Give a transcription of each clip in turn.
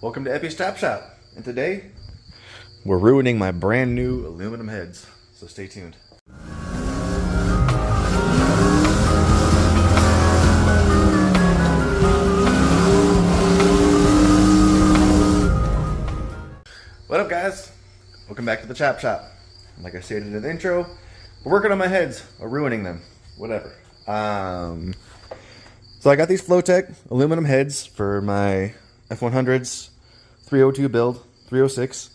Welcome to Eppy's Chop Shop, and today we're ruining my brand new aluminum heads, so stay tuned. What up, guys? Welcome back to the Chop Shop. Like I stated in the intro, we're working on my heads, or ruining them, whatever. So I got these Flotek aluminum heads for my F100s 302 build, 306.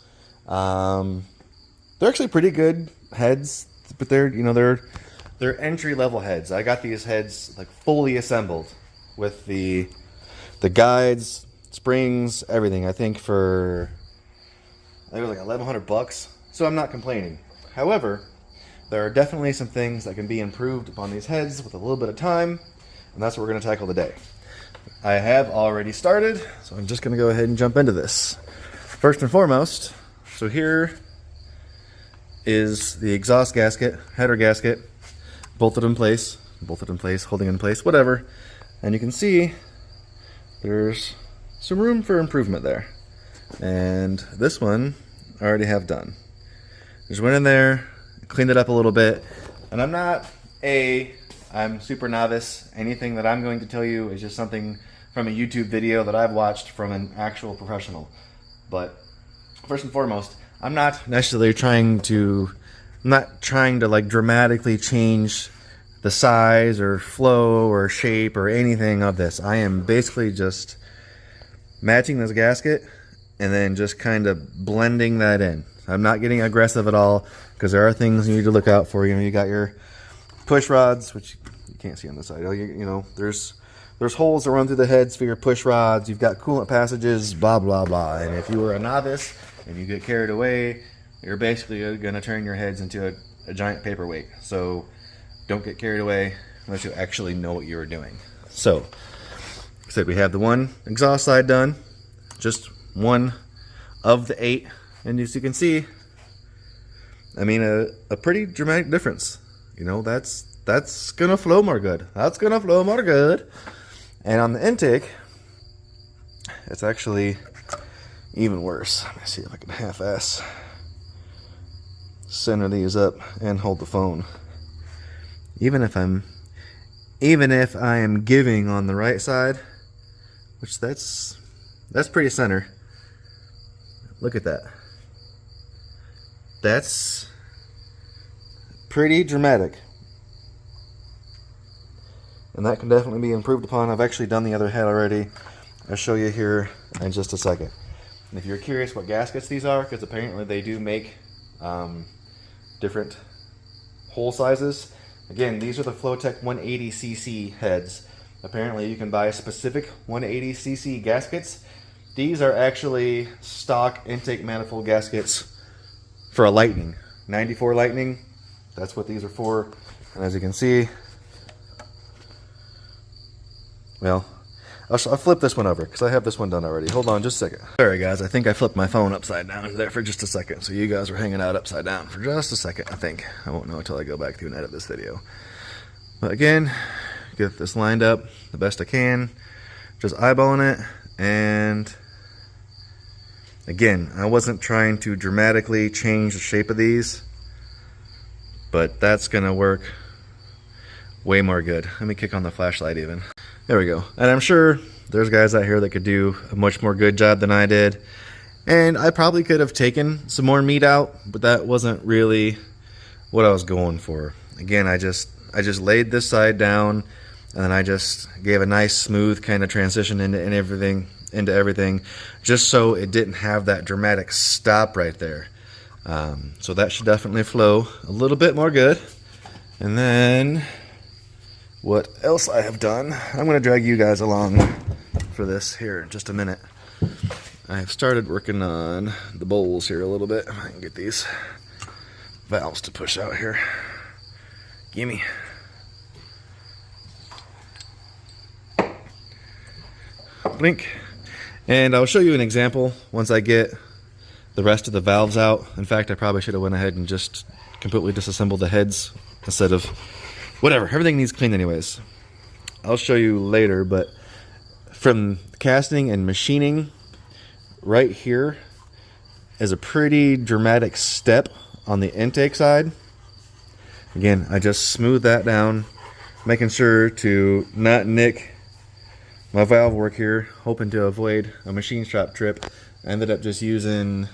They're actually pretty good heads, but they're entry level heads. I got these heads like fully assembled with the guides, springs, everything. I think it was like $1,100, so I'm not complaining. However, there are definitely some things that can be improved upon these heads with a little bit of time, and that's what we're going to tackle today. I have already started, so I'm just going to go ahead and jump into this. First and foremost, so here is the exhaust gasket, header gasket, bolted in place, holding in place, whatever. And you can see there's some room for improvement there. And this one I already have done. Just went in there, cleaned it up a little bit, and I'm super novice. Anything that I'm going to tell you is just something from a YouTube video that I've watched from an actual professional. But first and foremost, I'm not necessarily trying to like dramatically change the size or flow or shape or anything of this. I am basically just matching this gasket and then just kind of blending that in. I'm not getting aggressive at all because there are things you need to look out for. You know, you got your push rods, which you can't see on the side. You know, there's holes that run through the heads for your push rods. You've got coolant passages, blah, blah, blah. And if you were a novice and you get carried away, you're basically going to turn your heads into a giant paperweight. So don't get carried away unless you actually know what you're doing. So, like I said, we have the one exhaust side done, just one of the 8. And as you can see, I mean, a pretty dramatic difference. You know, that's gonna flow more good. That's gonna flow more good. And on the intake, it's actually even worse. Let me see if I can half-ass center these up and hold the phone. Even if I am giving on the right side, which that's pretty center. Look at that. That's pretty dramatic. And that can definitely be improved upon. I've actually done the other head already. I'll show you here in just a second. And if you're curious what gaskets these are, because apparently they do make different hole sizes. Again, these are the Flotek 180cc heads. Apparently you can buy specific 180cc gaskets. These are actually stock intake manifold gaskets for a Lightning. 94 Lightning, that's what these are for. And as you can see, well, I'll flip this one over because I have this one done already. Hold on just a second. Sorry guys, I think I flipped my phone upside down there for just a second. So you guys are hanging out upside down for just a second, I think. I won't know until I go back through and edit this video. But again, get this lined up the best I can. Just eyeballing it. And again, I wasn't trying to dramatically change the shape of these, but that's gonna work way more good. Let me kick on the flashlight even. There we go. And I'm sure there's guys out here that could do a much more good job than I did. And I probably could have taken some more meat out, but that wasn't really what I was going for. Again, I just laid this side down, and then I just gave a nice smooth kind of transition into everything, just so it didn't have that dramatic stop right there. So that should definitely flow a little bit more good. And then what else I have done, I'm going to drag you guys along for this here in just a minute. I have started working on the bowls here a little bit. I can get these valves to push out here. Gimme. Blink. And I'll show you an example once I get the rest of the valves out. In fact, I probably should have went ahead and just completely disassembled the heads instead of whatever. Everything needs cleaned anyways. I'll show you later, but from casting and machining, right here is a pretty dramatic step on the intake side. Again, I just smooth that down, making sure to not nick my valve work here, hoping to avoid a machine shop trip. I ended up just using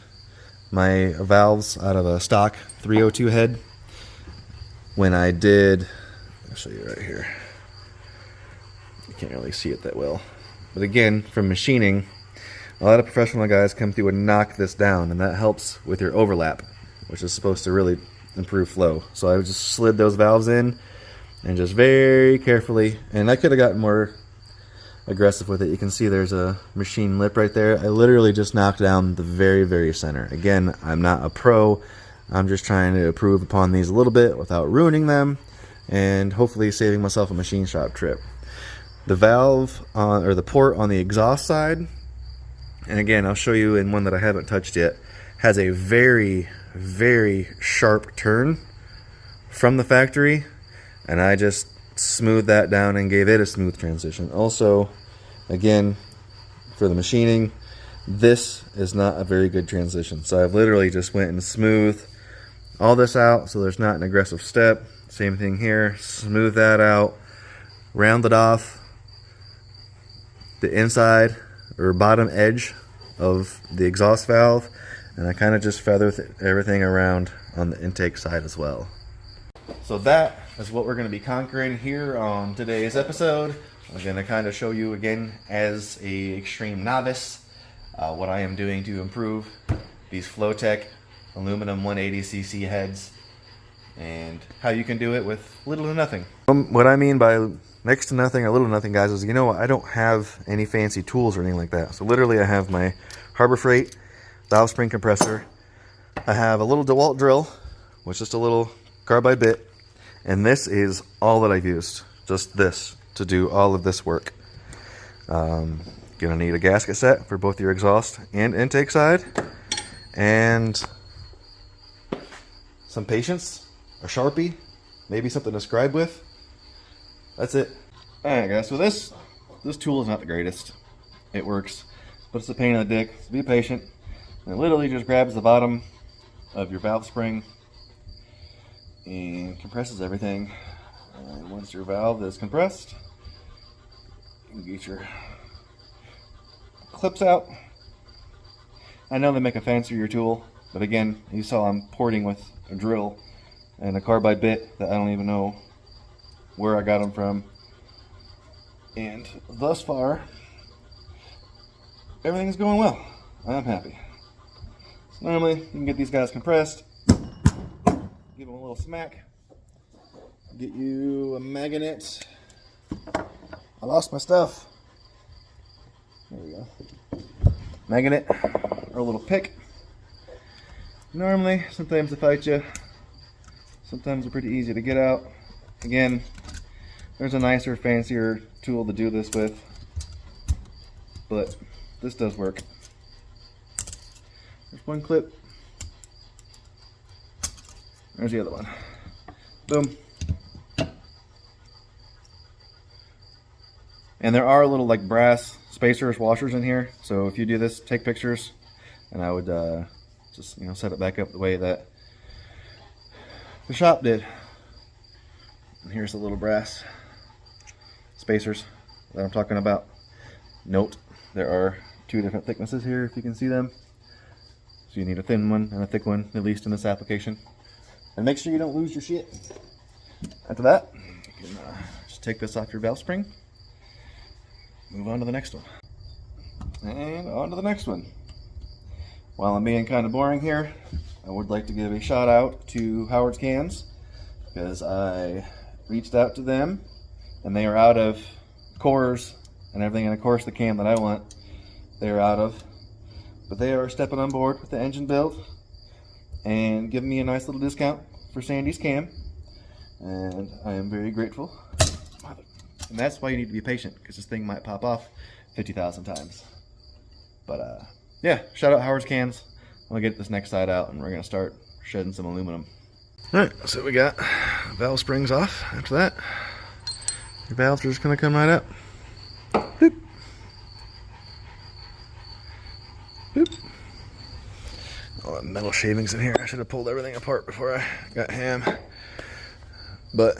my valves out of a stock 302 head. When I did, I'll show you right here. You can't really see it that well. But again, from machining, a lot of professional guys come through and knock this down, and that helps with your overlap, which is supposed to really improve flow. So I just slid those valves in and just very carefully, and I could have gotten more aggressive with it. You can see there's a machine lip right there. I literally just knocked down the very, very center. Again, I'm not a pro. I'm just trying to improve upon these a little bit without ruining them and hopefully saving myself a machine shop trip. The valve on, or the port on the exhaust side, and again, I'll show you in one that I haven't touched yet, has a very, very sharp turn from the factory, and I just smoothed that down and gave it a smooth transition. Also, again, for the machining, this is not a very good transition. So I've literally just went and smoothed all this out so there's not an aggressive step. Same thing here, smooth that out, rounded off the inside or bottom edge of the exhaust valve, and I kind of just feather everything around on the intake side as well. So that is what we're going to be conquering here on today's episode. I'm going to kind of show you again as a extreme novice what I am doing to improve these Flotek aluminum 180cc heads and how you can do it with little to nothing. What I mean by next to nothing or little to nothing, guys, is, you know, I don't have any fancy tools or anything like that. So literally I have my Harbor Freight valve spring compressor. I have a little DeWalt drill, which is just a little carbide bit. And this is all that I've used, just this, to do all of this work. Gonna need a gasket set for both your exhaust and intake side, and some patience, a Sharpie, maybe something to scribe with. That's it. Alright guys, so this tool is not the greatest. It works, but it's a pain in the dick, so be patient. And it literally just grabs the bottom of your valve spring and compresses everything. And once your valve is compressed, you can get your clips out. I know they make a fancier tool, but again, you saw I'm porting with a drill and a carbide bit that I don't even know where I got them from. And thus far, everything's going well. I'm happy. So normally, you can get these guys compressed, give them a little smack, get you a magnet. I lost my stuff. There we go. Magnet or a little pick. Normally, sometimes they fight you. Sometimes they're pretty easy to get out. Again, there's a nicer, fancier tool to do this with, but this does work. There's one clip. There's the other one. Boom. And there are little like brass spacers, washers in here. So if you do this, take pictures, and I would just, you know, set it back up the way that the shop did. And here's the little brass spacers that I'm talking about. Note, there are two different thicknesses here, if you can see them. So you need a thin one and a thick one, at least in this application. And make sure you don't lose your shit. After that, you can just take this off your valve spring. Move on to the next one. And on to the next one. While I'm being kind of boring here, I would like to give a shout out to Howard's Cans, because I reached out to them and they are out of cores and everything, and of course the cam that I want they are out of, but they are stepping on board with the engine build and giving me a nice little discount for Sandy's cam, and I am very grateful. And that's why you need to be patient, because this thing might pop off 50,000 times. But yeah, shout out Howard's Cans. I'm gonna get this next side out and we're gonna start shedding some aluminum. Alright, so we got valve springs off. After that, your valves are just gonna come right up. Boop. Boop. All the metal shavings in here. I should have pulled everything apart before I got ham. But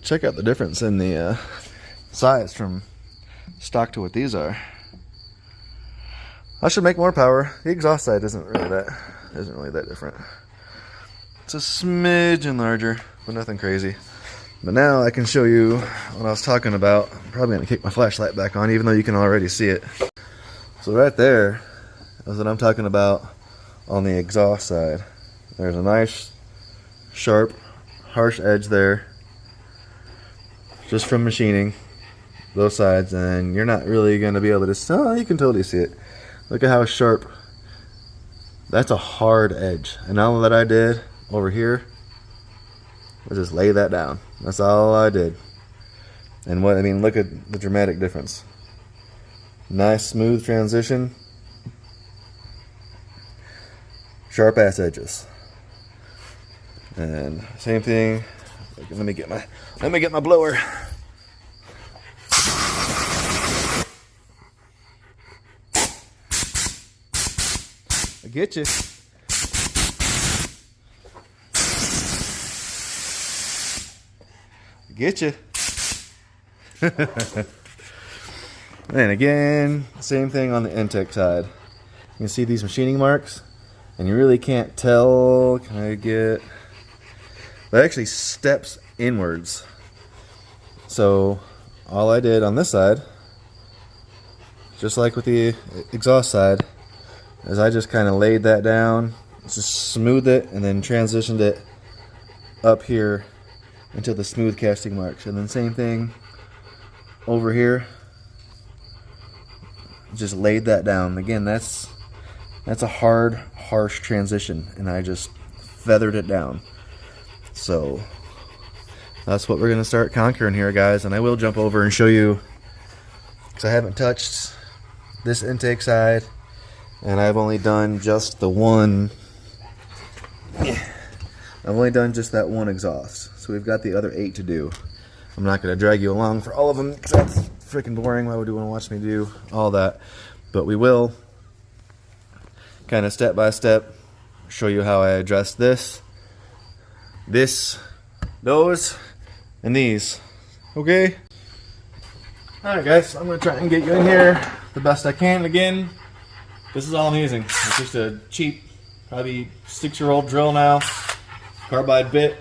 check out the difference in the size from stock to what these are. I should make more power. The exhaust side isn't really that different. It's a smidgen larger, but nothing crazy. But now I can show you what I was talking about. I'm probably gonna kick my flashlight back on, even though you can already see it. So right there is what I'm talking about on the exhaust side. There's a nice, sharp, harsh edge there, just from machining those sides, and you're not really gonna be able to. Oh, you can totally see it. Look at how sharp. That's a hard edge, and all that I did over here was just lay that down. That's all I did. And what I mean, look at the dramatic difference. Nice smooth transition, sharp ass edges, and same thing. Let me get my blower. I get you. Get you. And again, same thing on the intake side. You can see these machining marks, and you really can't tell. Can I get? That actually steps inwards. So all I did on this side, just like with the exhaust side, is I just kind of laid that down, just smoothed it, and then transitioned it up here into the smooth casting marks. And then same thing over here, just laid that down. Again, that's a hard, harsh transition, and I just feathered it down. So that's what we're gonna start conquering here, guys. And I will jump over and show you, because I haven't touched this intake side, and I've only done just the one. I've only done just that one exhaust. So we've got the other 8 to do. I'm not going to drag you along for all of them, because that's freaking boring. Why would you want to watch me do all that? But we will kind of step by step show you how I address this, those, and these. Okay? Alright guys, I'm going to try and get you in here the best I can. Again, this is all I'm using. It's just a cheap, probably 6-year-old drill now, carbide bit,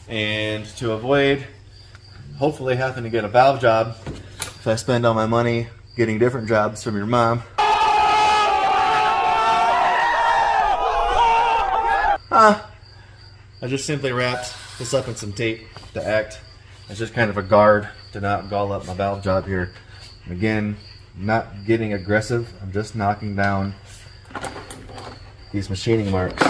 and to avoid hopefully having to get a valve job, if I spend all my money getting different jobs from your mom, I just simply wrapped this up in some tape to act as just kind of a guard to not gall up my valve job here. Again, not getting aggressive, I'm just knocking down these machining marks.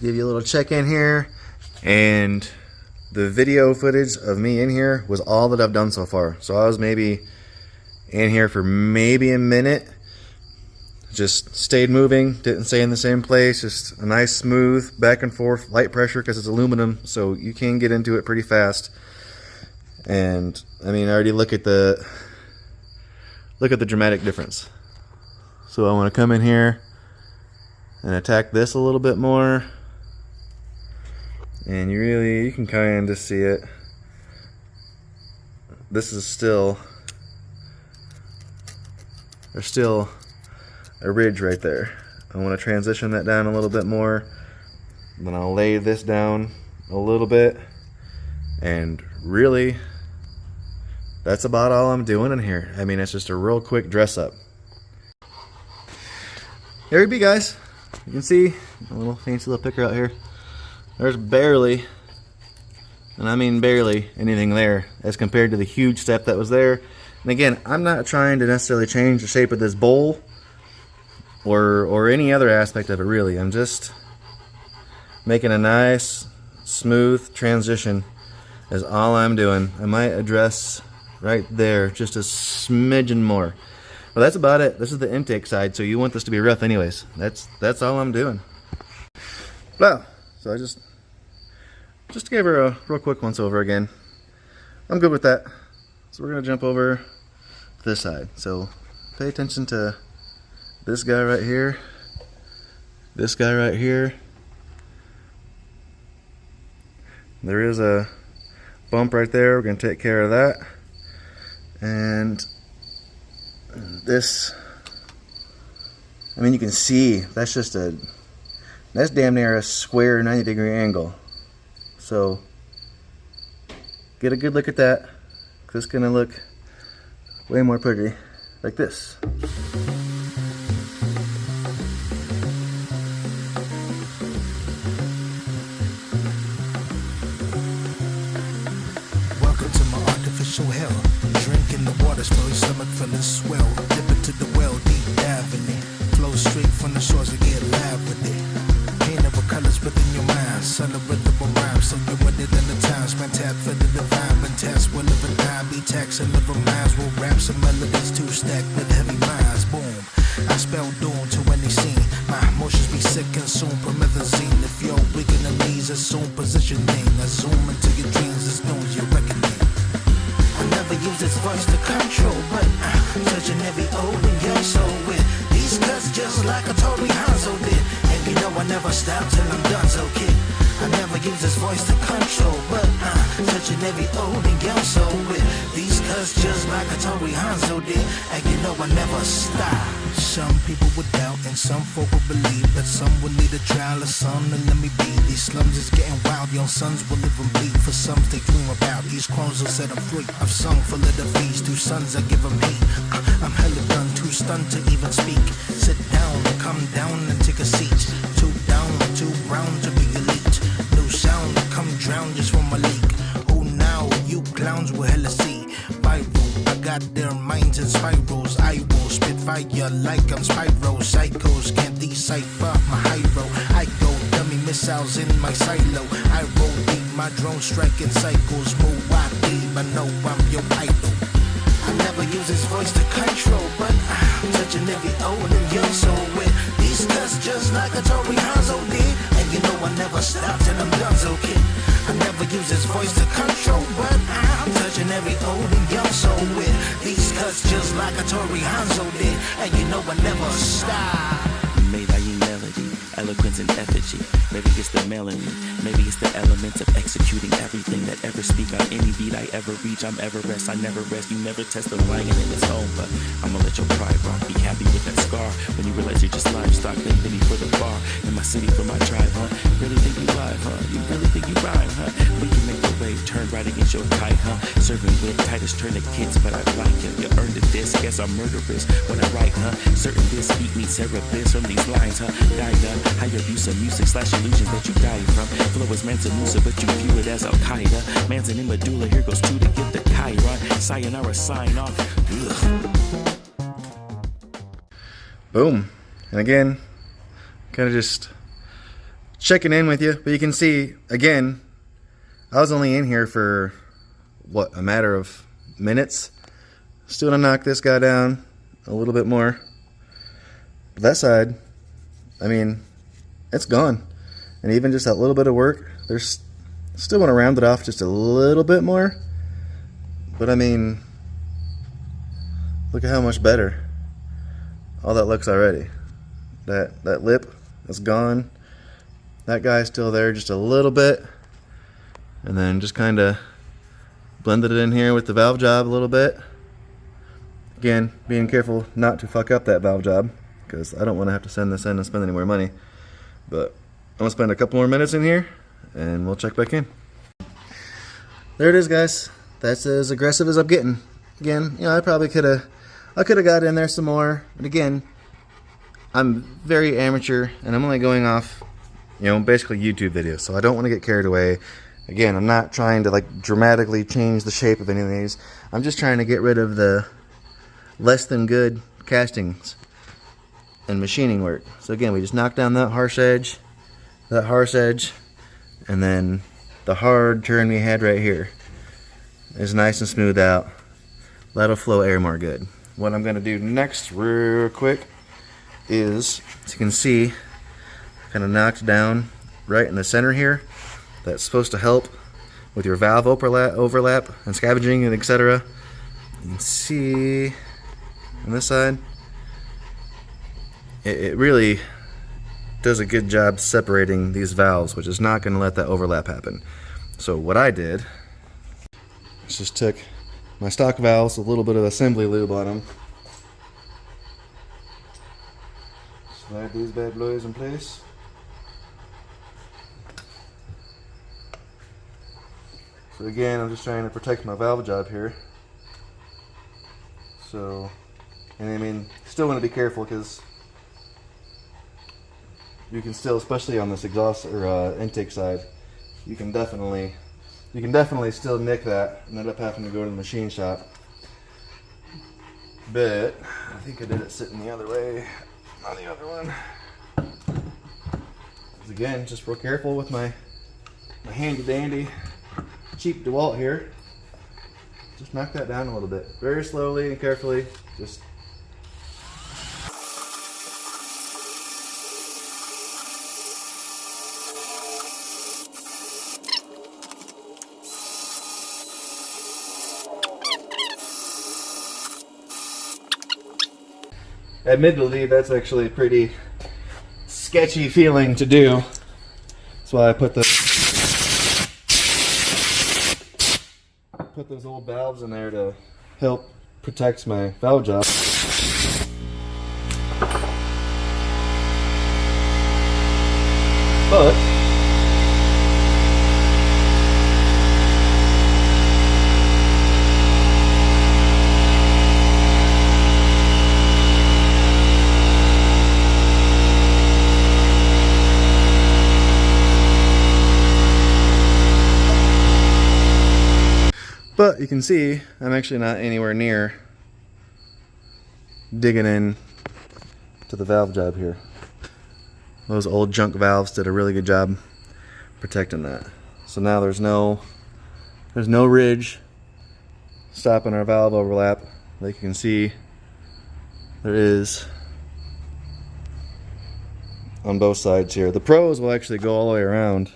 give you a little check-in here. And the video footage of me in here was all that I've done so far. So I was maybe in here for maybe a minute. Just stayed moving, didn't stay in the same place. Just a nice smooth back and forth, light pressure because it's aluminum, so you can get into it pretty fast. And I mean, I already look at the dramatic difference. So I want to come in here and attack this a little bit more. And you can kind of see it. This is still, there's still a ridge right there. I want to transition that down a little bit more. Then I'll lay this down a little bit. And really, that's about all I'm doing in here. I mean, it's just a real quick dress up. Here we be, guys. You can see a little fancy little picker out here. There's barely, and I mean barely, anything there as compared to the huge step that was there. And again, I'm not trying to necessarily change the shape of this bowl or any other aspect of it, really. I'm just making a nice, smooth transition is all I'm doing. I might address right there just a smidgen more. But that's about it. This is the intake side, so you want this to be rough anyways. That's all I'm doing. Well, so I just gave her a real quick once over again. I'm good with that. So we're gonna jump over to this side. So pay attention to this guy right here, this guy right here. There is a bump right there. We're gonna take care of that. And this, I mean, you can see that's damn near a square 90-degree angle. So get a good look at that. This is gonna look way more pretty like this. Welcome to my artificial hell. Drinking the water, slow your stomach feeling swell. Dip into the well, deep dive in it. Flow straight from the shores and get live with it. Paint of colors within your mind. Celebrable rhyme, so you want it in the times. Man, tap for the divine, and task will live and die. Be taxing liver minds. We'll rap some melodies to stack with heavy minds. Boom. I spell doom to any scene. My emotions be sick and soon promethazine. If you're weak in the knees, assume positioning. I zoom into your dreams as soon as you're reckoning. I never use this voice to control, but touching every old and young soul with these cuts just like a Tory Hanzo did. And you know I never stop till I'm done, so kid. I never use this voice to control, but touching every old and young soul with these cuts just like a Tory Hanzo did. And you know I never stop. Some people would doubt and some folk would believe that some would need a trial or some to let me be. These slums is getting wild, young sons will live and bleed. For some they dream about these crones will set them free. I've sung full of the feast, 2 sons I give them heat. I'm hella done, too stunned to even speak. Sit down, come down and take a seat. Too down, too brown to be elite. New sound, come drown just from my leak. Who now, you clowns will hella see. Viral, I got their minds in spirals. I will spit fire like I'm Spyro. Psychos can't decipher my high road. I go dummy missiles in my silo. I roll deep, my drone striking cycles. Move wide deep, I know I'm your idol. I never use his voice to control, but I'm touching every old and young soul with these cuts just like a Tory Hanzo did. And you know I never stop till I'm done, so kid. I never use his voice to control, but I'm touching every old and young soul with these cuts just like a Tory Hanzo did. And you know I never stop. Made by you melody, eloquence and effigy. Maybe it's the melody, maybe it's the elements of executing everything that ever speak on any beat I ever reach. I'm Everest, I never rest. You never test the lion in its home, but I'ma let your pride rock. Be happy with that scar when you realize you're just livestock. They pity for the bar in my city for my tribe, huh? Really think you live, huh? You really think you rhyme, huh? We can make the wave turn right against your kite, huh? Serving with Titus tourniquets, but I like him. You earned a diss, guess I'm murderous when I write, huh? Certain this beat me Cerebus from these lines, huh? Guide up how your use of music / illusions that you die from. Flow is Mansa Musa, but you view it as Al-Qaeda. Manson and Medulla, here goes 2 to get the Chiron. Sayonara, sign off. Ugh. Boom. And again, kind of just checking in with you. But you can see, again, I was only in here for, what, a matter of minutes. Still gonna knock this guy down a little bit more. But that side, I mean, it's gone. And even just that little bit of work, there's still want to round it off just a little bit more. But I mean, look at how much better all that looks already. That lip is gone. That guy's still there just a little bit. And then just kind of blended it in here with the valve job a little bit. Again, being careful not to fuck up that valve job, because I don't want to have to send this in and spend any more money. But I'm going to spend a couple more minutes in here and we'll check back in. There it is, guys. That's as aggressive as I'm getting. Again, you know, I probably could have got in there some more. But again, I'm very amateur and I'm only going off, you know, basically YouTube videos. So I don't want to get carried away. Again, I'm not trying to like dramatically change the shape of any of these. I'm just trying to get rid of the less than good castings and machining work. So again, we just knocked down that harsh edge, and then the hard turn we had right here is nice and smooth out. That'll flow air more good. What I'm going to do next real quick is, as you can see, kind of knocked down right in the center here. That's supposed to help with your valve overlap and scavenging and etc. You can see on this side, it really does a good job separating these valves, which is not going to let that overlap happen. So what I did is just took my stock valves, a little bit of assembly lube on them, slide these bad boys in place. So again, I'm just trying to protect my valve job here. So, and I mean, still want to be careful because you can still, especially on this exhaust or intake side, you can definitely still nick that and end up having to go to the machine shop. But I think I did it sitting the other way on the other one. Again, just real careful with my handy dandy cheap DeWalt here. Just knock that down a little bit, very slowly and carefully. Just admittedly, that's actually a pretty sketchy feeling to do. That's why I put those old valves in there to help protect my valve job. But you can see I'm actually not anywhere near digging in to the valve job here. Those old junk valves did a really good job protecting that. So now there's no ridge stopping our valve overlap. Like you can see, there is on both sides here. The pros will actually go all the way around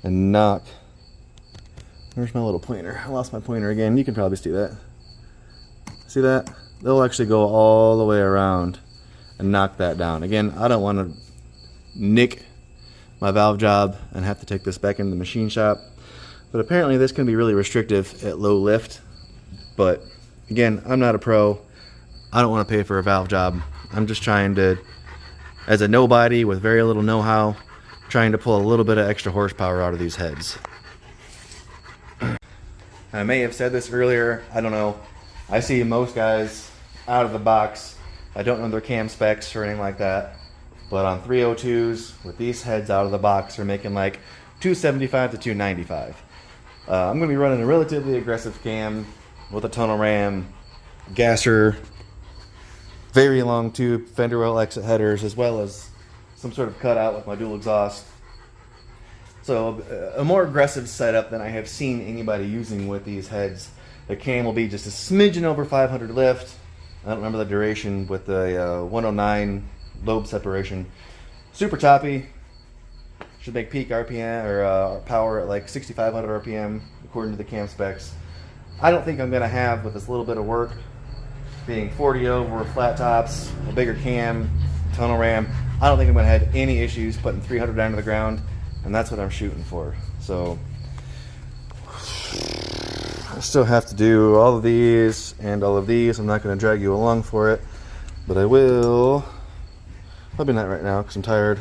and knock. Where's my little pointer? I lost my pointer again. You can probably see that. See that? They'll actually go all the way around and knock that down. Again, I don't want to nick my valve job and have to take this back into the machine shop. But apparently this can be really restrictive at low lift. But again, I'm not a pro. I don't want to pay for a valve job. I'm just trying to, as a nobody with very little know-how, trying to pull a little bit of extra horsepower out of these heads. I may have said this earlier, I don't know. I see most guys out of the box. I don't know their cam specs or anything like that. But on 302s, with these heads out of the box, they're making like 275 to 295. I'm going to be running a relatively aggressive cam with a tunnel ram, gasser, very long tube, fender well exit headers, as well as some sort of cutout with my dual exhaust. So a more aggressive setup than I have seen anybody using with these heads. The cam will be just a smidgen over 500 lift. I don't remember the duration with the 109 lobe separation. Super choppy. Should make peak RPM or power at like 6,500 RPM according to the cam specs. I don't think I'm going to have, with this little bit of work, being 40 over, flat tops, a bigger cam, tunnel ram, I don't think I'm going to have any issues putting 300 down to the ground, and that's what I'm shooting for. So I still have to do all of these and all of these. I'm not going to drag you along for it, but I will. Probably not right now because I'm tired.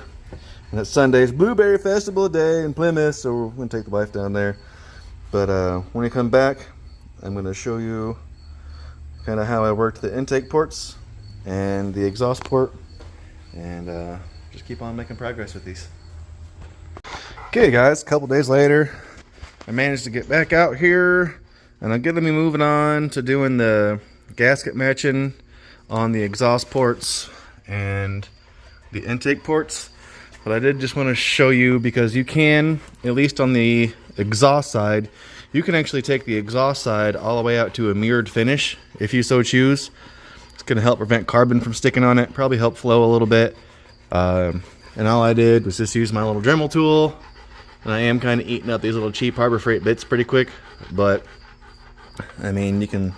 And it's Sunday's Blueberry Festival day in Plymouth, so we're going to take the wife down there. But when we come back, I'm going to show you kind of how I worked the intake ports and the exhaust port, and just keep on making progress with these. Okay guys, a couple days later, I managed to get back out here, and I'm going to be moving on to doing the gasket matching on the exhaust ports and the intake ports. But I did just want to show you, because you can, at least on the exhaust side, you can actually take the exhaust side all the way out to a mirrored finish if you so choose. It's going to help prevent carbon from sticking on it, probably help flow a little bit. And all I did was just use my little Dremel tool, and I am kind of eating up these little cheap Harbor Freight bits pretty quick, but I mean, you can,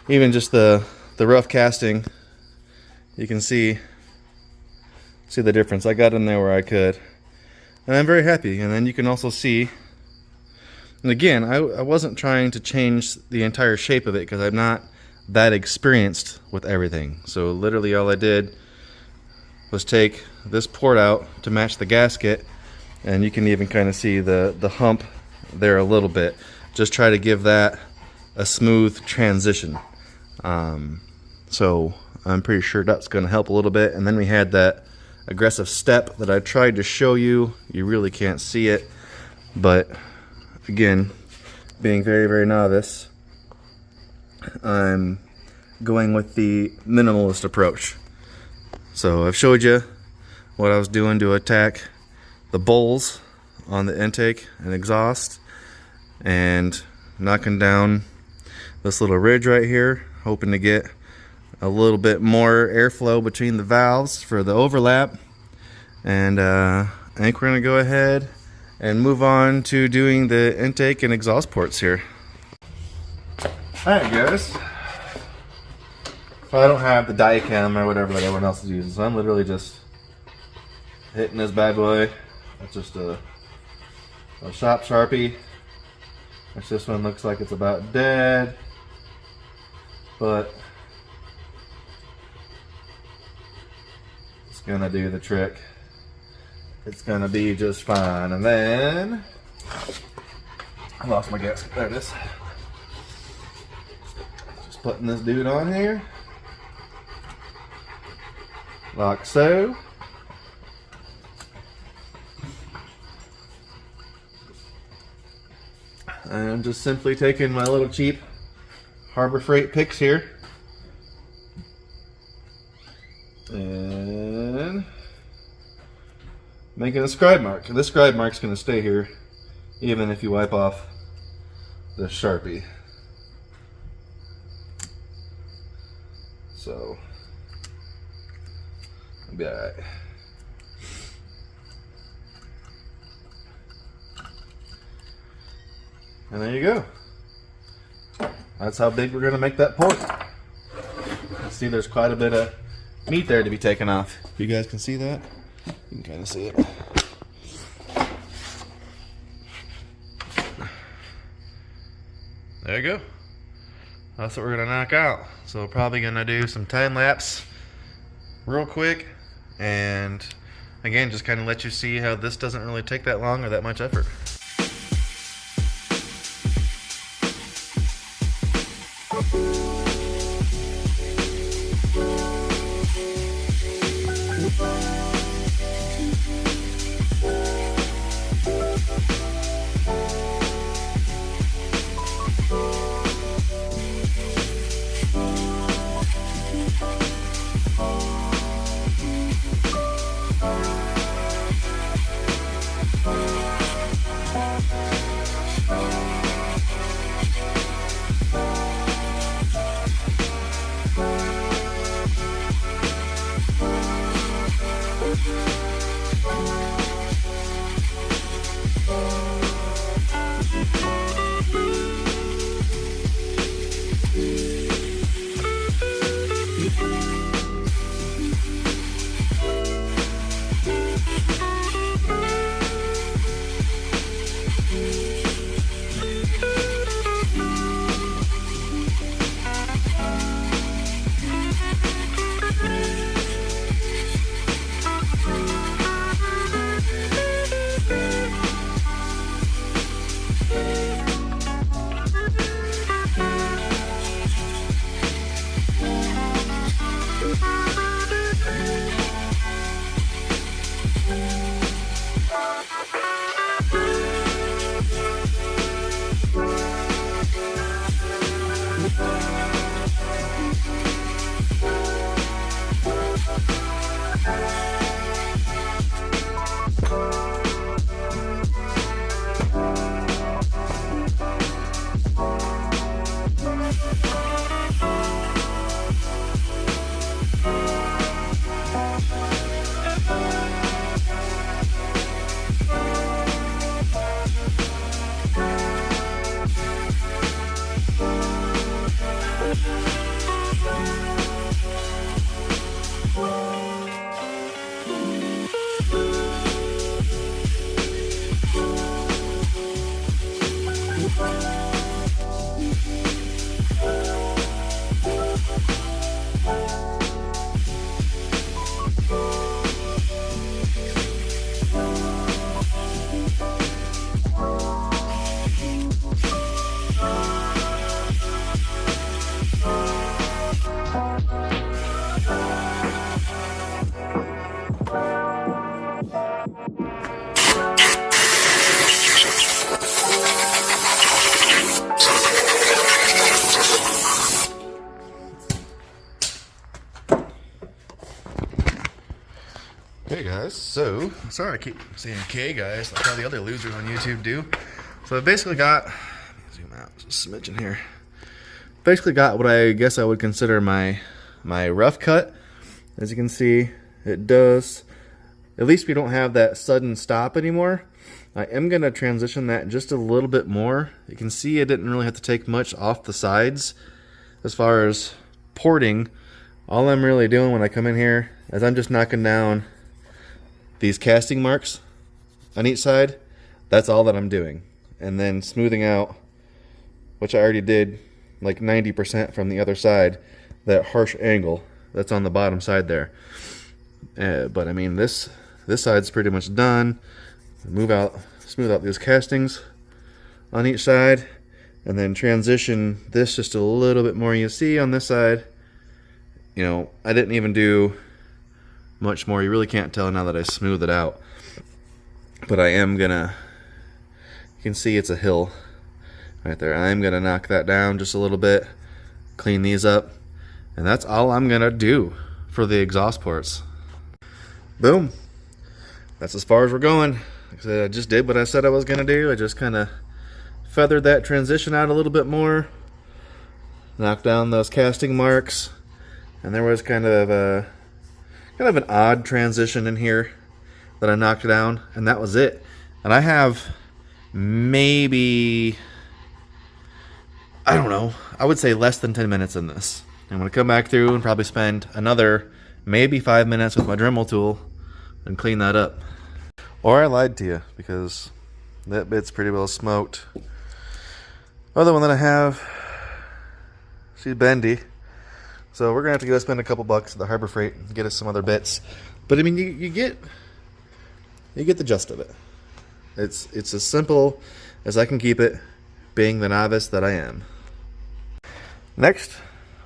even just the rough casting, you can see the difference. I got in there where I could, and I'm very happy. And then you can also see, and again, I wasn't trying to change the entire shape of it because I'm not that experienced with everything. So literally all I did was take this port out to match the gasket, and you can even kind of see the hump there a little bit. Just try to give that a smooth transition. So I'm pretty sure that's going to help a little bit. And then we had that aggressive step that I tried to show you. You really can't see it, but again, being very, very novice, I'm going with the minimalist approach. So I've showed you what I was doing to attack the bowls on the intake and exhaust, and knocking down this little ridge right here, hoping to get a little bit more airflow between the valves for the overlap. And I think we're going to go ahead and move on to doing the intake and exhaust ports here. Alright guys, so I don't have the Diachem or whatever that everyone else is using, so I'm literally just hitting this bad boy. That's just a shop Sharpie. This one looks like it's about dead, but it's gonna do the trick. It's gonna be just fine. And then I lost my gasket. There it is. Just putting this dude on here, like so. And I'm just simply taking my little cheap Harbor Freight picks here and making a scribe mark. And this scribe mark's going to stay here even if you wipe off the Sharpie. So it'll be alright. And there you go. That's how big we're going to make that port. See, there's quite a bit of meat there to be taken off. If you guys can see that, you can kind of see it. There you go. That's what we're going to knock out. So we're probably going to do some time lapse real quick. And again, just kind of let you see how this doesn't really take that long or that much effort. Hey guys, so sorry I keep saying "okay guys" like all the other losers on YouTube do. So I basically got, let me zoom out just a smidgen here. Basically got what I guess I would consider my rough cut. As you can see, it does. At least we don't have that sudden stop anymore. I am gonna transition that just a little bit more. You can see I didn't really have to take much off the sides as far as porting. All I'm really doing when I come in here is I'm just knocking down these casting marks on each side. That's all that I'm doing. And then smoothing out, which I already did like 90% from the other side, that harsh angle that's on the bottom side there. But I mean, this side's pretty much done. Smooth out these castings on each side, and then transition this just a little bit more. You see on this side, you know, I didn't even do much more. You really can't tell now that I smooth it out, but I am gonna, you can see it's a hill right there. I'm gonna knock that down just a little bit, clean these up, and that's all I'm gonna do for the exhaust ports. Boom, that's as far as we're going. Like I said, I just did what I said I was gonna do. I just kind of feathered that transition out a little bit more, knocked down those casting marks, and there was kind of an odd transition in here that I knocked down, and that was it. And I have maybe, I don't know, I would say less than 10 minutes in this. I'm going to come back through and probably spend another maybe 5 minutes with my Dremel tool and clean that up. Or I lied to you, because that bit's pretty well smoked. Other one that I have, she's bendy. So we're going to have to go spend a couple bucks at the Harbor Freight and get us some other bits. But I mean, you get the gist of it. It's as simple as I can keep it, being the novice that I am. Next,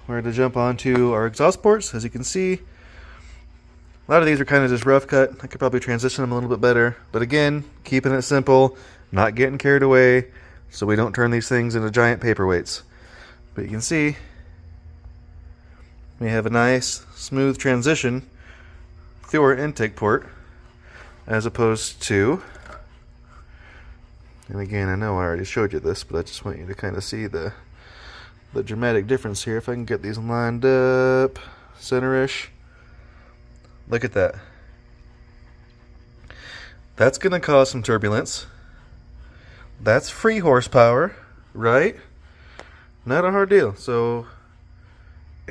we're going to jump onto our exhaust ports. As you can see, a lot of these are kind of just rough cut. I could probably transition them a little bit better. But again, keeping it simple, not getting carried away, so we don't turn these things into giant paperweights. But you can see we have a nice smooth transition through our intake port, as opposed to, and again, I know I already showed you this, but I just want you to kind of see the dramatic difference here. If I can get these lined up center-ish, look at that. That's going to cause some turbulence. That's free horsepower, right? Not a hard deal. So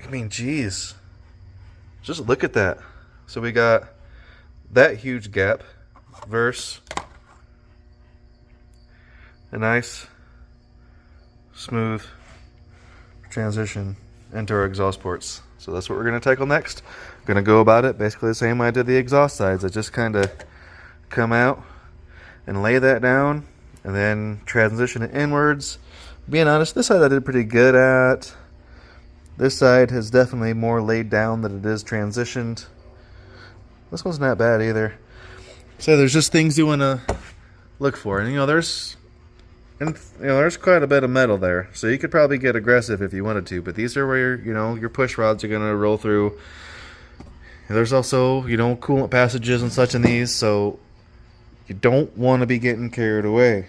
I mean, geez, just look at that. So we got that huge gap versus a nice smooth transition into our exhaust ports. So that's what we're going to tackle next. I'm going to go about it basically the same way I did the exhaust sides. I just kind of come out and lay that down and then transition it inwards. Being honest, this side I did pretty good at. This side has definitely more laid down than it is transitioned. This one's not bad either. So there's just things you want to look for, and there's quite a bit of metal there. So you could probably get aggressive if you wanted to, but these are where your push rods are gonna roll through. And there's also coolant passages and such in these, so you don't want to be getting carried away.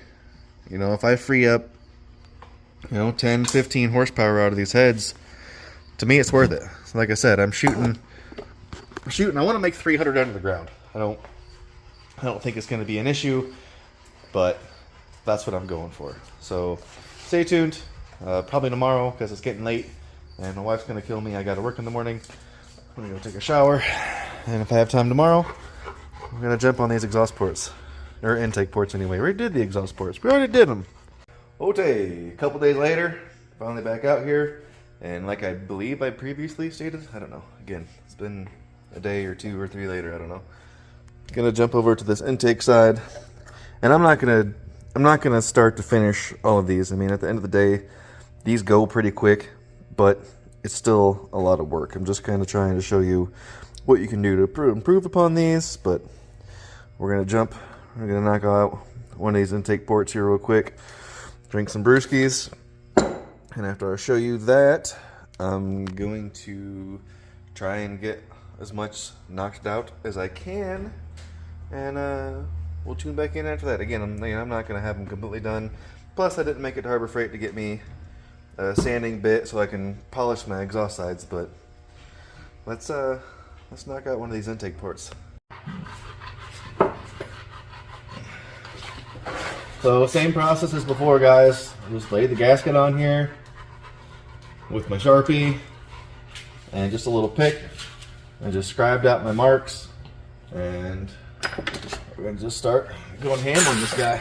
If I free up 10, 15 horsepower out of these heads, to me, it's worth it. So like I said, I'm shooting. I want to make 300 under the ground. I don't think it's going to be an issue, but that's what I'm going for. So stay tuned. Probably tomorrow, because it's getting late, and my wife's going to kill me. I got to work in the morning. I'm going to go take a shower, and if I have time tomorrow, we're going to jump on these exhaust ports, or intake ports anyway. We already did the exhaust ports. We already did them. Okay, a couple days later, finally back out here. And like I believe I previously stated, I don't know. Again, it's been a day or 2 or 3 later, I don't know. Gonna jump over to this intake side, and I'm not gonna start to finish all of these. I mean, at the end of the day, these go pretty quick, but it's still a lot of work. I'm just kind of trying to show you what you can do to improve upon these. But we're gonna knock out one of these intake ports here real quick. Drink some brewskis. And after I show you that, I'm going to try and get as much knocked out as I can, and we'll tune back in after that. Again, I'm not going to have them completely done. Plus, I didn't make it to Harbor Freight to get me a sanding bit so I can polish my exhaust sides, but let's knock out one of these intake ports. So same process as before, guys. I just laid the gasket on here with my Sharpie and just a little pick. I just scribed out my marks, and we're gonna just start going ham on this guy.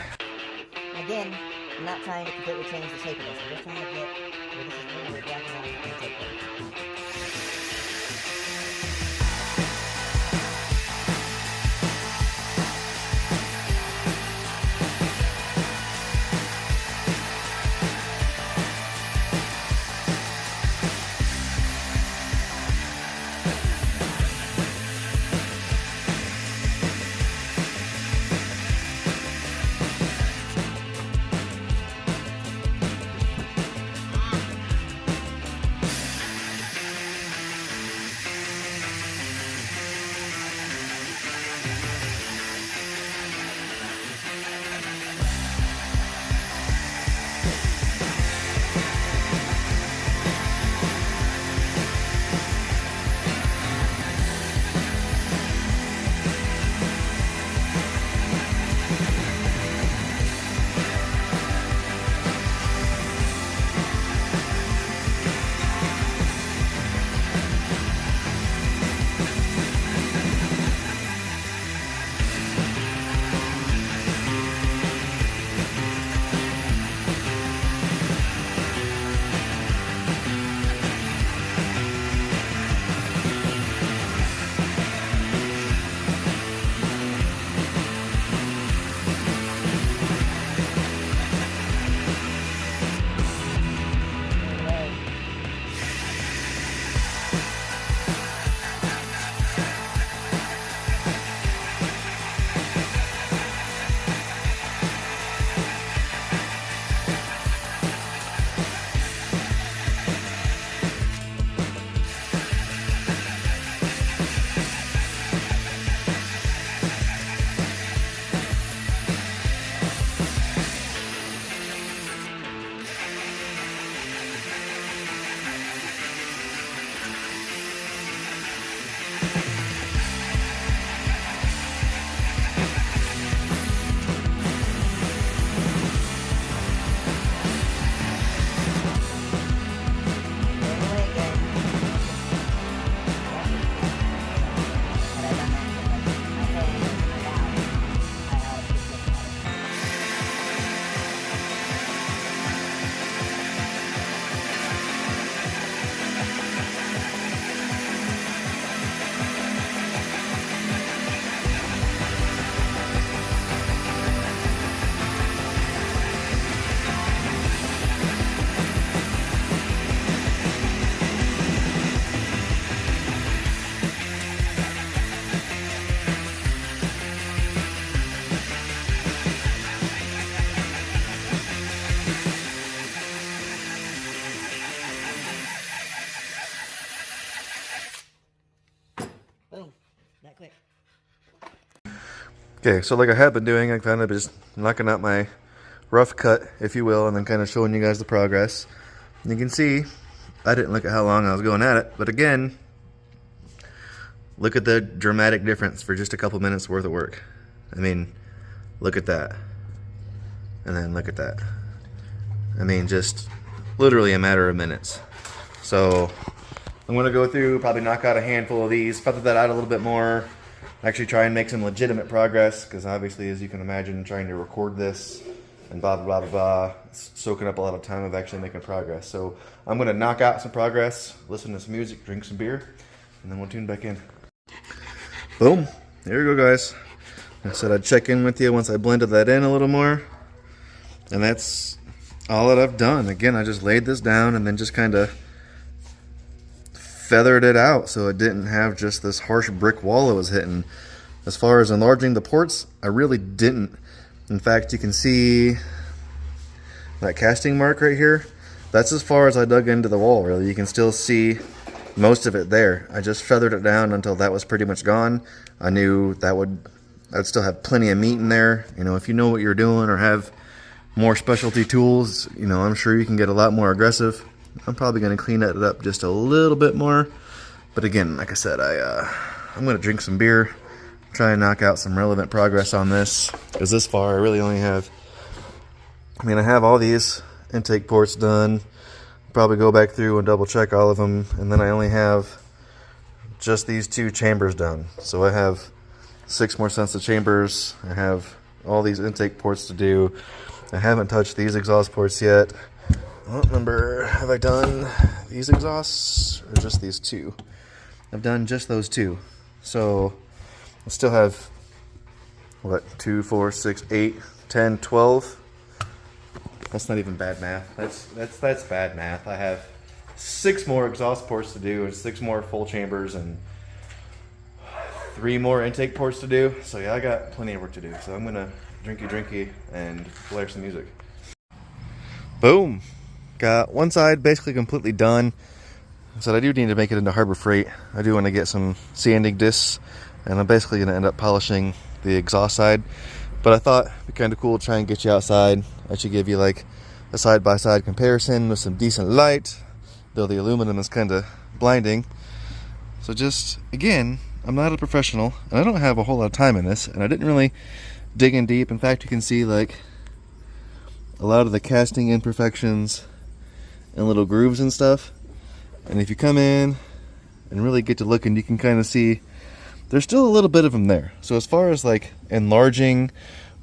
Again, I'm not trying to completely change the shape of this. I'm just trying to get where this is really black and white and take it. Boom. That quick. Okay, so like I have been doing, I kind of just knocking out my rough cut, if you will, and then kind of showing you guys the progress. And you can see, I didn't look at how long I was going at it, but again, look at the dramatic difference for just a couple minutes worth of work. I mean, look at that. And then look at that. I mean, just literally a matter of minutes. So I'm going to go through, probably knock out a handful of these, feather that out a little bit more, actually try and make some legitimate progress, because obviously, as you can imagine, trying to record this and blah, blah, blah, blah, blah, it's soaking up a lot of time of actually making progress. So I'm going to knock out some progress, listen to some music, drink some beer, and then we'll tune back in. Boom. There you go, guys. I said I'd check in with you once I blended that in a little more. And that's all that I've done. Again, I just laid this down and then just kind of feathered it out so it didn't have just this harsh brick wall it was hitting. As far as enlarging the ports, I really didn't. In fact, you can see that casting mark right here. That's as far as I dug into the wall, really. You can still see most of it there. I just feathered it down until that was pretty much gone. I knew that I'd still have plenty of meat in there. You know, if you know what you're doing or have more specialty tools, you know, I'm sure you can get a lot more aggressive. I'm probably going to clean it up just a little bit more. But again, like I said, I'm going to drink some beer, try and knock out some relevant progress on this. Because this far, I really only have, I have all these intake ports done. Probably go back through and double check all of them, and then I only have just these 2 chambers done. So I have 6 more sets of chambers. I have all these intake ports to do. I haven't touched these exhaust ports yet. I don't remember, have I done these exhausts or just these 2? I've done just those 2. So I still have what, 2, 4, 6, 8, 10, 12. That's not even bad math. That's bad math. I have 6 more exhaust ports to do and 6 more full chambers and 3 more intake ports to do. So yeah, I got plenty of work to do. So I'm gonna drinky and flare some music. Boom. Got one side basically completely done. So I do need to make it into Harbor Freight. I do want to get some sanding discs, and I'm basically going to end up polishing the exhaust side. But I thought it'd be kind of cool to try and get you outside. I should give you like a side-by-side comparison with some decent light, though the aluminum is kind of blinding. So just, again, I'm not a professional, and I don't have a whole lot of time in this, and I didn't really dig in deep. In fact, you can see like a lot of the casting imperfections and little grooves and stuff. And if you come in and really get to looking, you can kind of see there's still a little bit of them there. So as far as like enlarging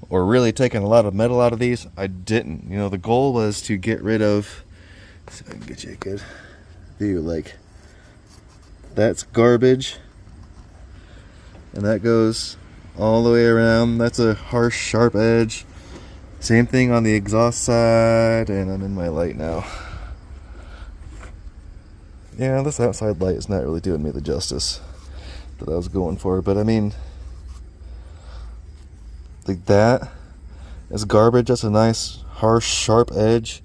or really taking a lot of metal out of these, I didn't. You know, the goal was to get rid of, so I can get you a good view, like that's garbage, and that goes all the way around. That's a harsh, sharp edge. Same thing on the exhaust side, and I'm in my light now. Yeah, this outside light is not really doing me the justice that I was going for, but I mean, like that is garbage. That's a nice, harsh, sharp edge.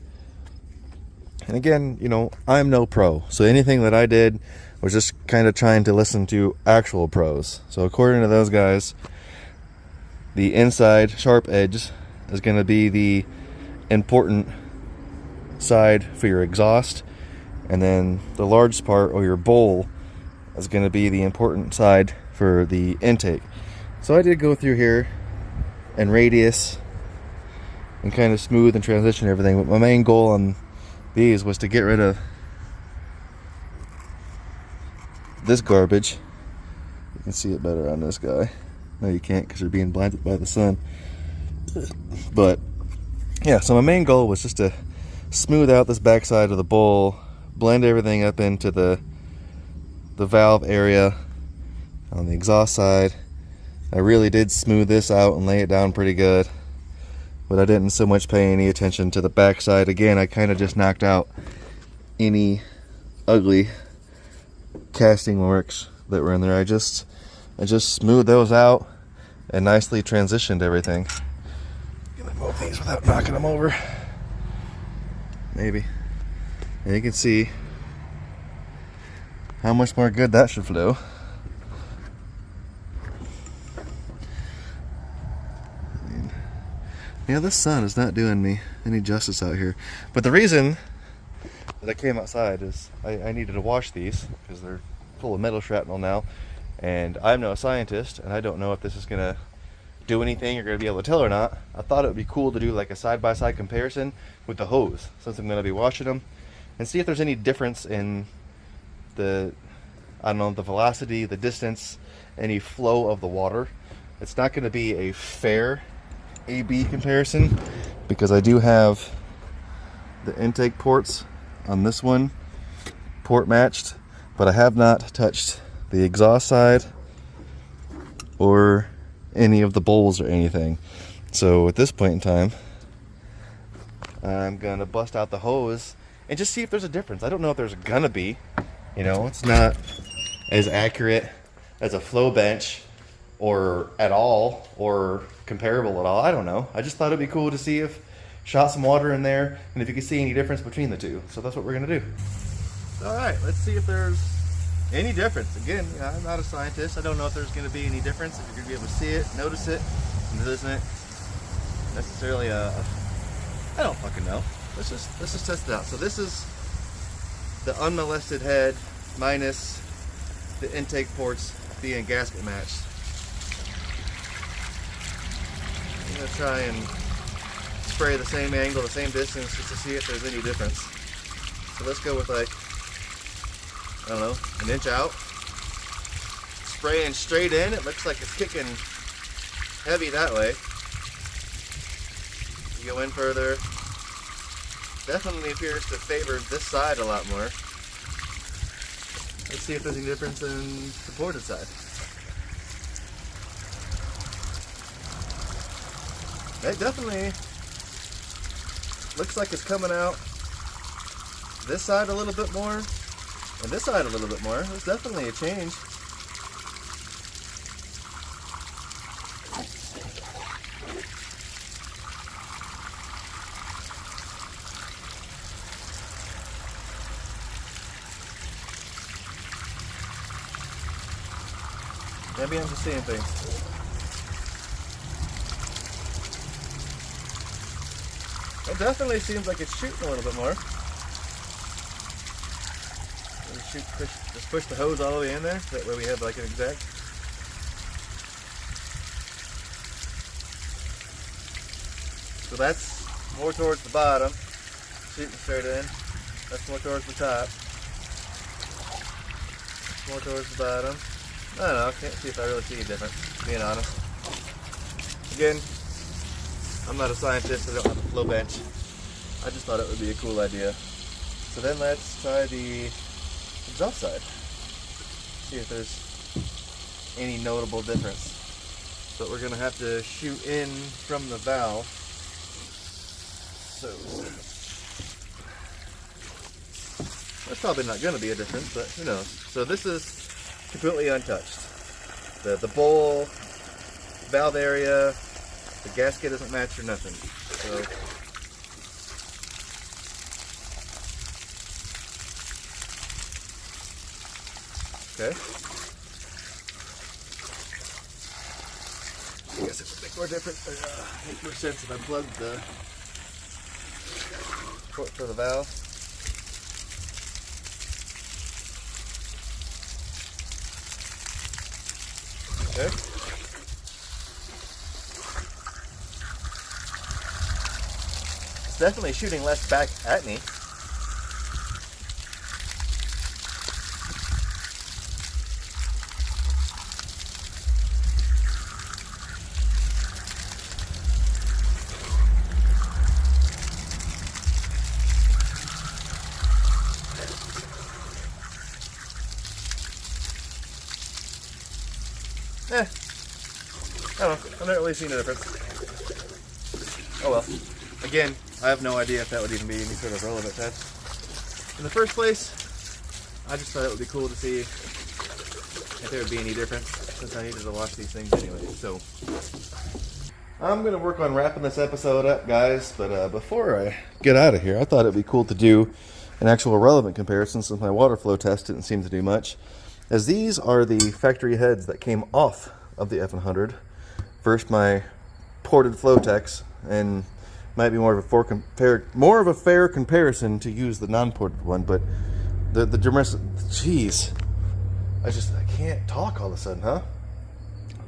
And again, you know, I'm no pro, so anything that I did was just kind of trying to listen to actual pros. So according to those guys, the inside sharp edge is going to be the important side for your exhaust, and then the large part, or your bowl, is going to be the important side for the intake. So I did go through here and radius and kind of smooth and transition everything, but my main goal on these was to get rid of this garbage. You can see it better on this guy. No, you can't because you're being blinded by the sun. But yeah, so my main goal was just to smooth out this backside of the bowl, blend everything up into the valve area on the exhaust side. I really did smooth this out and lay it down pretty good, but I didn't so much pay any attention to the backside. Again, I kind of just knocked out any ugly casting marks that were in there. I just smoothed those out and nicely transitioned everything. Gonna move these without knocking them over, maybe. And you can see how much more good that should flow. Yeah, this sun is not doing me any justice out here. But the reason that I came outside is I needed to wash these because they're full of metal shrapnel now. And I'm no scientist, and I don't know if this is going to do anything you're going to be able to tell or not. I thought it would be cool to do like a side-by-side comparison with the hose, since I'm going to be washing them, and see if there's any difference in the, I don't know, the velocity, the distance, any flow of the water. It's not going to be a fair A/B comparison because I do have the intake ports on this one port matched, but I have not touched the exhaust side or any of the bowls or anything. So at this point in time, I'm gonna bust out the hose and just see if there's a difference. I don't know if there's gonna be, you know, it's not as accurate as a flow bench or at all, or comparable at all. I don't know. I just thought it'd be cool to see if shot some water in there and if you could see any difference between the two. So that's what we're gonna do. All right, let's see if there's any difference. Again, you know, I'm not a scientist. I don't know if there's going to be any difference, if you're going to be able to see it, notice it, and it isn't necessarily I don't fucking know. Let's just test it out. So this is the unmolested head minus the intake ports being gasket matched. I'm going to try and spray the same angle, the same distance, just to see if there's any difference. So let's go with like, I don't know, an inch out. Spraying straight in, it looks like it's kicking heavy that way. You go in further, definitely appears to favor this side a lot more. Let's see if there's any difference in the ported side. It definitely looks like it's coming out this side a little bit more and this side a little bit more. There's definitely a change. Maybe I'm just seeing things. It definitely seems like it's shooting a little bit more. Just push the hose all the way in there. That way we have like an exact. So that's more towards the bottom, shooting straight in. That's more towards the top. More towards the bottom. I don't know, I can't see if I really see a difference, being honest. Again, I'm not a scientist, I don't have a flow bench. I just thought it would be a cool idea. So then let's try the exhaust side. See if there's any notable difference. But we're gonna have to shoot in from the valve. So that's probably not gonna be a difference, but who knows. So this is completely untouched. The bowl, valve area, the gasket doesn't match or nothing. So okay. I guess it would make more difference. Make more sense if I plugged the port for the valve. Okay. It's definitely shooting less back at me. I don't know. I've not really seen a difference. Oh well. Again, I have no idea if that would even be any sort of relevant test. In the first place, I just thought it would be cool to see if there would be any difference, since I needed to watch these things anyway. So I'm going to work on wrapping this episode up, guys. But before I get out of here, I thought it'd be cool to do an actual relevant comparison, since my water flow test didn't seem to do much. As these are the factory heads that came off of the F100 versus my ported Flotex, and might be more of a fair comparison to use the non-ported one. But the jeez, I can't talk all of a sudden, huh?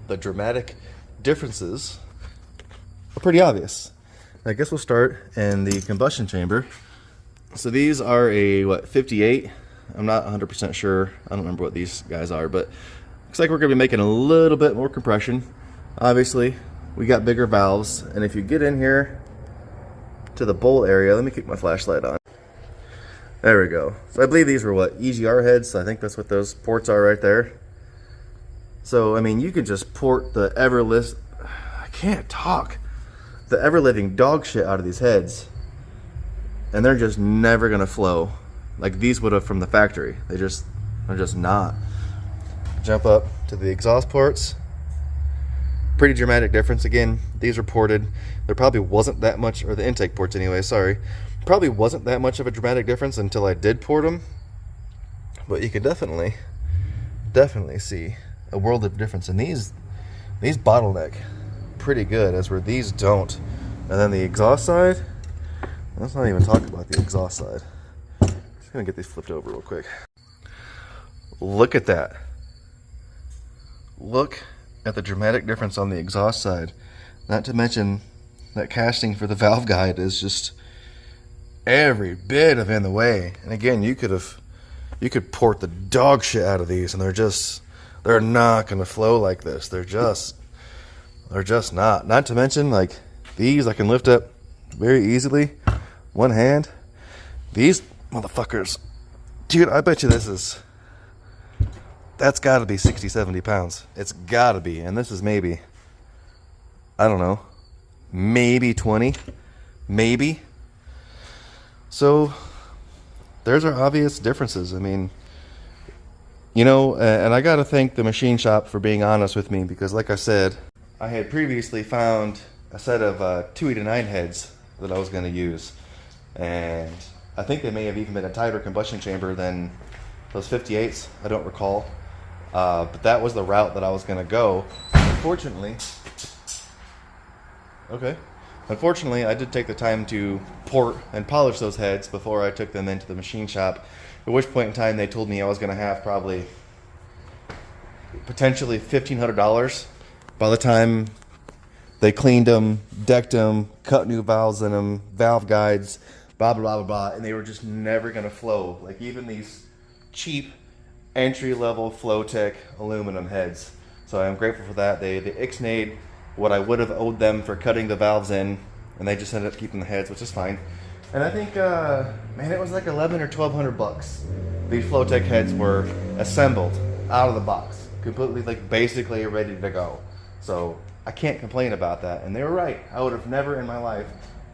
The dramatic differences are pretty obvious. I guess we'll start in the combustion chamber. So these are a 58. I'm not 100% sure. I don't remember what these guys are, but looks like we're going to be making a little bit more compression. Obviously, we got bigger valves, and if you get in here to the bowl area, let me kick my flashlight on. There we go. So I believe these were EGR heads. So I think that's what those ports are right there. So I mean, you could just port the I can't talk. The ever-living dog shit out of these heads, and they're just never gonna flow like these would have from the factory. They're just not. Jump up to the exhaust ports. Pretty dramatic difference. Again, these were ported. There probably wasn't that much, or the intake ports anyway, sorry. Probably wasn't that much of a dramatic difference until I did port them. But you could definitely definitely see a world of difference. And these bottleneck pretty good, as where these don't. And then the exhaust side, let's not even talk about the exhaust side. Just gonna get these flipped over real quick. Look at that. Look at the dramatic difference on the exhaust side. Not to mention that casting for the valve guide is just every bit of in the way. And again, you could port the dog shit out of these, and they're not gonna flow like this. They're just not. Not to mention, like, these I can lift up very easily, one hand. These motherfuckers, dude, I bet you that's gotta be 60, 70 pounds. It's gotta be. And this is maybe, I don't know, maybe 20, maybe. So there's our obvious differences. I mean, you know, and I gotta thank the machine shop for being honest with me, because like I said, I had previously found a set of 289 heads that I was going to use, and I think they may have even been a tighter combustion chamber than those 58s. I don't recall, but that was the route that I was going to go. Unfortunately, I did take the time to port and polish those heads before I took them into the machine shop, at which point in time they told me I was going to have probably potentially $1,500 by the time they cleaned them, decked them, cut new valves in them, valve guides, blah, blah, blah, blah, and they were just never going to flow. Like even these cheap entry-level Flotek aluminum heads. So I'm grateful for that. They ixnayed what I would have owed them for cutting the valves in, and they just ended up keeping the heads, which is fine. And I think, man, it was like $1,100 or $1,200. These Flotek heads were assembled out of the box, completely, like, basically ready to go. So I can't complain about that. And they were right. I would have never in my life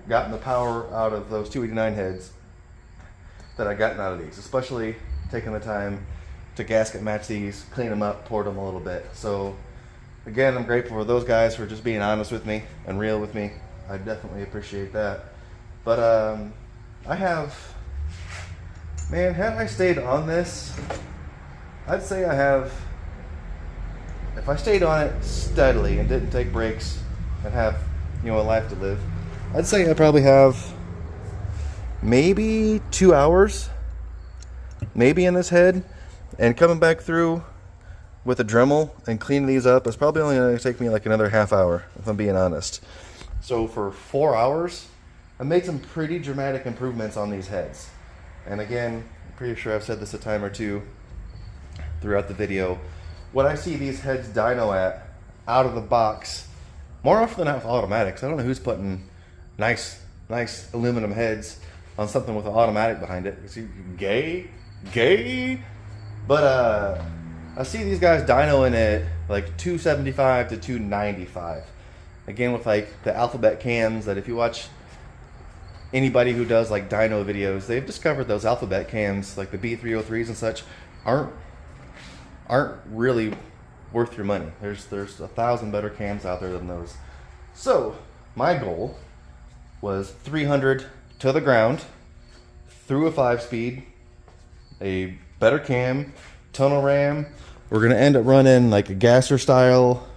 gotten the power out of those 289 heads that I gotten out of these, especially taking the time to gasket match these, clean them up, port them a little bit. So again, I'm grateful for those guys for just being honest with me and real with me. I definitely appreciate that. But had I stayed on this, I'd say I have, if I stayed on it steadily and didn't take breaks and have, you know, a life to live, I'd say I probably have maybe 2 hours, maybe in this head, and coming back through with a Dremel and cleaning these up is probably only going to take me like another half hour, if I'm being honest. So for 4 hours, I made some pretty dramatic improvements on these heads. And again, I'm pretty sure I've said this a time or two throughout the video. What I see these heads dyno at out of the box, more often than not with automatics. I don't know who's putting nice aluminum heads on something with an automatic behind it. Is he gay? But I see these guys dynoing at like 275 to 295. Again, with like the alphabet cams, that if you watch anybody who does like dyno videos, they've discovered those alphabet cams, like the B303s and such, aren't really worth your money. There's 1,000 better cams out there than those. So my goal was 300 to the ground through a 5-speed, a better cam, tunnel ram. We're gonna end up running like a gasser style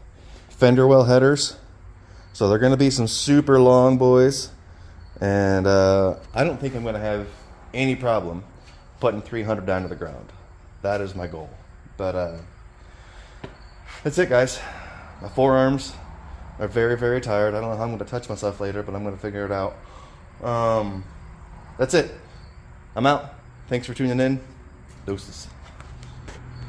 fender well headers, so they're gonna be some super long boys, and I don't think I'm gonna have any problem putting 300 down to the ground. That is my goal. But that's it, guys. My forearms are very, very tired. I don't know how I'm going to touch myself later, but I'm going to figure it out. That's it. I'm out. Thanks for tuning in. Deuces.